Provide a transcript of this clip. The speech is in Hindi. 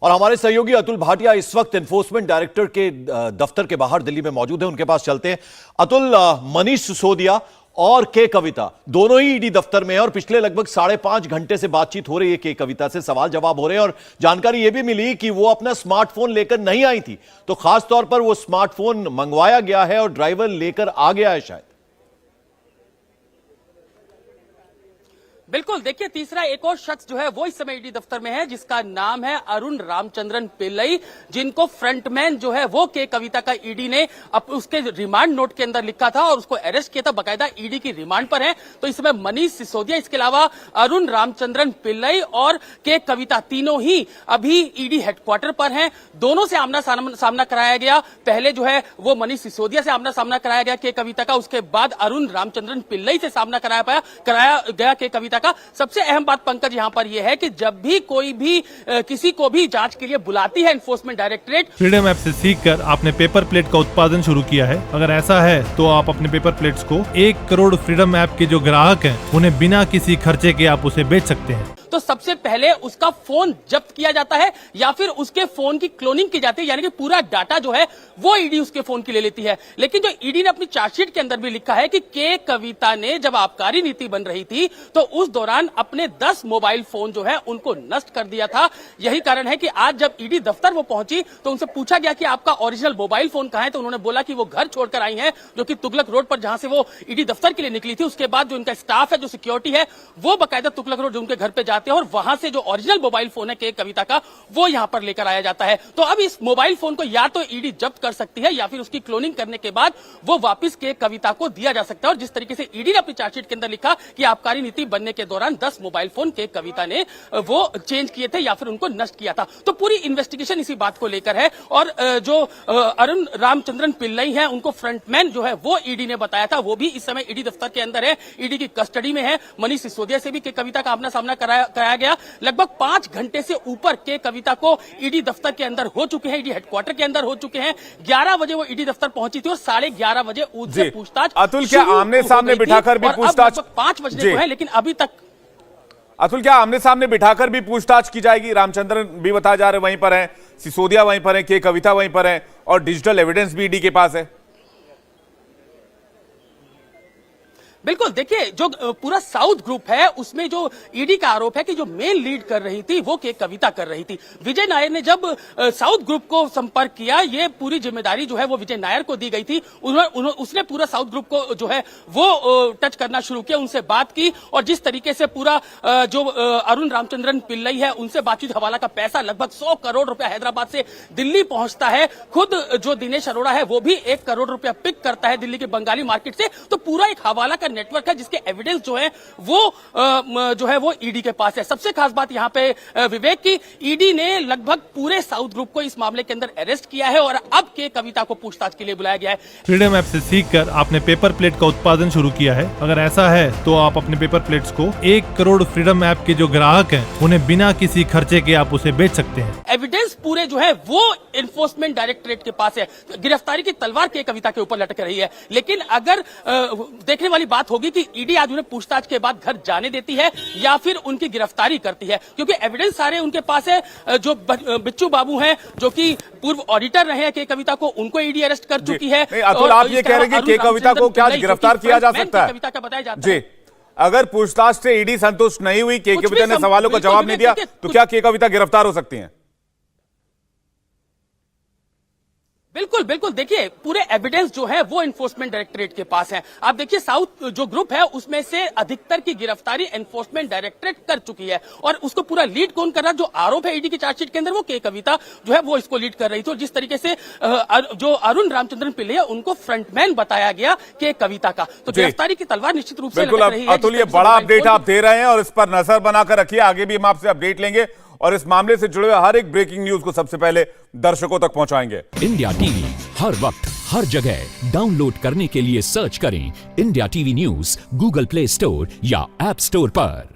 और हमारे सहयोगी अतुल भाटिया इस वक्त एनफोर्समेंट डायरेक्टर के दफ्तर के बाहर दिल्ली में मौजूद हैं। उनके पास चलते हैं। अतुल, मनीष सिसोदिया और के कविता दोनों ही ईडी दफ्तर में है और पिछले लगभग 5.5 घंटे से बातचीत हो रही है। के कविता से सवाल जवाब हो रहे हैं और जानकारी यह भी मिली कि वो अपना स्मार्टफोन लेकर नहीं आई थी, तो खास तौर पर वो स्मार्टफोन मंगवाया गया है और ड्राइवर लेकर आ गया है शायद। बिल्कुल, देखिए तीसरा एक और शख्स जो है वो इस समय ईडी दफ्तर में है, जिसका नाम है अरुण रामचंद्रन पिल्लई, जिनको फ्रंटमैन जो है वो के कविता का ईडी ने उसके रिमांड नोट के अंदर लिखा था और उसको अरेस्ट किया था, बकायदा ईडी की रिमांड पर है। तो इस समय मनीष सिसोदिया, इसके अलावा अरुण रामचंद्रन पिल्लई और के कविता तीनों ही अभी ईडी हेडक्वार्टर पर हैं। दोनों से आमना सामना कराया गया। पहले जो है वो मनीष सिसोदिया से आमना सामना कराया गया के कविता का, उसके बाद अरुण रामचंद्रन पिल्लई से सामना कराया गया के कविता का। सबसे अहम बात पंकज यहां पर यह है कि जब भी कोई भी किसी को भी जांच के लिए बुलाती है एनफोर्समेंट डायरेक्टरेट, फ्रीडम ऐप से सीखकर आपने पेपर प्लेट का उत्पादन शुरू किया है। अगर ऐसा है तो आप अपने पेपर प्लेट्स को 1 करोड़ फ्रीडम ऐप के जो ग्राहक हैं उन्हें बिना किसी खर्चे के आप उसे बेच सकते हैं। तो सबसे पहले उसका फोन जब्त किया जाता है या फिर उसके फोन की क्लोनिंग की जाती है, यानी कि पूरा डाटा जो है वो ईडी उसके फोन की ले लेती है। लेकिन जो ईडी ने अपनी चार्जशीट के अंदर भी लिखा है कि के कविता ने जब आबकारी नीति बन रही थी तो उस दौरान अपने 10 मोबाइल फोन जो है उनको नष्ट कर दिया था। यही कारण है कि आज जब ईडी दफ्तर वो पहुंची तो उनसे पूछा गया कि आपका ओरिजिनल मोबाइल फोन कहां है, तो उन्होंने बोला कि वो घर छोड़कर आई हैं, जो कि तुगलक रोड पर जहां से वो ईडी दफ्तर के लिए निकली थी। उसके बाद जो इनका स्टाफ है, जो सिक्योरिटी है, वो बाकायदा तुगलक रोड उनके घर पे जाते हैं और वहां से जो ओरिजिनल मोबाइल फोन है के कविता का वो यहां पर लेकर आया जाता है। तो अब इस मोबाइल फोन को या तो ईडी जब्त कर सकती है या फिर उसकी क्लोनिंग करने के बाद वो वापस के कविता को दिया जा सकता है। और जिस तरीके से ईडी ने अपनी चार्जशीट के अंदर लिखा कि आबकारी नीति बनने के दौरान 10 मोबाइल फोन के कविता ने वो चेंज किए थे या फिर उनको नष्ट किया था। तो पूरी इन्वेस्टिगेशन इसी बात को लेकर है। और जो अरुण रामचंद्रन पिल्लई है, उनको फ्रंटमैन जो है वो ईडी ने बताया था, वो भी इस समय ईडी दफ्तर के अंदर है, ईडी की कस्टडी में है। मनीष सिसोदिया से भी के कविता का आमना सामना कराया गया। लगभग 5 घंटे से ऊपर के कविता को ईडी दफ्तर के अंदर हो चुके हैं, ईडी हेडक्वार्टर के अंदर हो चुके हैं। 11 बजे वो ईडी दफ्तर पहुंची थी और 11:30 बजे उससे पूछताछ। अतुल, क्या आमने सामने बिठाकर भी पूछताछ? 5 बजने को है, लेकिन अभी तक। अतुल, क्या आमने सामने बिठाकर भी पूछताछ की जाएगी? रामचंद्रन भी बताया जा रहे वहीं पर है, सिसोदिया वहीं पर है, के कविता वहीं पर है और डिजिटल एविडेंस भी ईडी के पास है। बिल्कुल, देखिए जो पूरा साउथ ग्रुप है उसमें जो ईडी का आरोप है कि जो मेन लीड कर रही थी वो के कविता कर रही थी। विजय नायर ने जब साउथ ग्रुप को संपर्क किया, ये पूरी जिम्मेदारी जो है वो विजय नायर को दी गई थी। उसने पूरा साउथ ग्रुप को जो है वो टच करना शुरू किया, उनसे बात की और जिस तरीके से पूरा जो अरुण रामचंद्रन पिल्लई है उनसे बातचीत, हवाला का पैसा लगभग 100 करोड़ रुपया हैदराबाद से दिल्ली पहुंचता है। खुद जो दिनेश अरोड़ा है वो भी 1 करोड़ रुपया पिक करता है दिल्ली के बंगाली मार्केट से। तो पूरा एक हवाला का नेटवर्क है जिसके एविडेंस जो है वो ईडी के पास है। सबसे खास बात यहां पे विवेक की, ईडी ने लगभग पूरे साउथ ग्रुप को इस मामले के अंदर अरेस्ट किया है और अब के कविता को पूछताछ के लिए बुलाया गया है। फ्रीडम ऐप से सीखकर आपने पेपर प्लेट का उत्पादन शुरू किया है। अगर ऐसा है तो आप अपने पेपर प्लेट्स को 1 करोड़ फ्रीडम ऐप के जो ग्राहक हैं उन्हें बिना किसी खर्चे के आप उसे बेच सकते हैं। एविडेंस पूरे जो है वो एनफोर्समेंट डायरेक्टरेट के पास है। गिरफ्तारी की तलवार के कविता के ऊपर लटक रही है। लेकिन अगर देखने वाली बात होगी कि ईडी आज उन्हें पूछताछ के बाद घर जाने देती है या फिर उनकी गिरफ्तारी करती है, क्योंकि एविडेंस सारे उनके पास है। जो बिच्चू बाबू हैं, जो कि पूर्व ऑडिटर रहे हैं के कविता को, उनको ईडी अरेस्ट कर चुकी है। अतुल, आप ये कह रहे हैं कि के कविता को क्या गिरफ्तार किया जा सकता है? कविता का बताया जाता है। अगर पूछताछ से ईडी संतुष्ट नहीं हुई, के कविता ने सवालों का जवाब नहीं दिया, तो क्या के कविता गिरफ्तार हो सकती हैं? बिल्कुल बिल्कुल, देखिए पूरे एविडेंस जो है वो एनफोर्समेंट डायरेक्टरेट के पास है। आप देखिए साउथ जो ग्रुप है उसमें से अधिकतर की गिरफ्तारी एनफोर्समेंट डायरेक्टरेट कर चुकी है और उसको पूरा लीड कौन कर रहा है? जो आरोप है ईडी की चार्जशीट के अंदर, वो के कविता जो है वो इसको लीड कर रही थी। और जिस तरीके से जो अरुण रामचंद्रन पिल्लई है उनको फ्रंटमैन बताया गया के कविता का, तो गिरफ्तारी की तलवार निश्चित रूप से लटक रही है। अतुल, ये बड़ा अपडेट आप दे रहे हैं और इस पर नजर बनाकर रखिए, आगे भी हम आपसे अपडेट लेंगे और इस मामले से जुड़े हुए हर एक ब्रेकिंग न्यूज को सबसे पहले दर्शकों तक पहुंचाएंगे। इंडिया टीवी हर वक्त हर जगह डाउनलोड करने के लिए सर्च करें India TV news Google play store या ऐप स्टोर पर।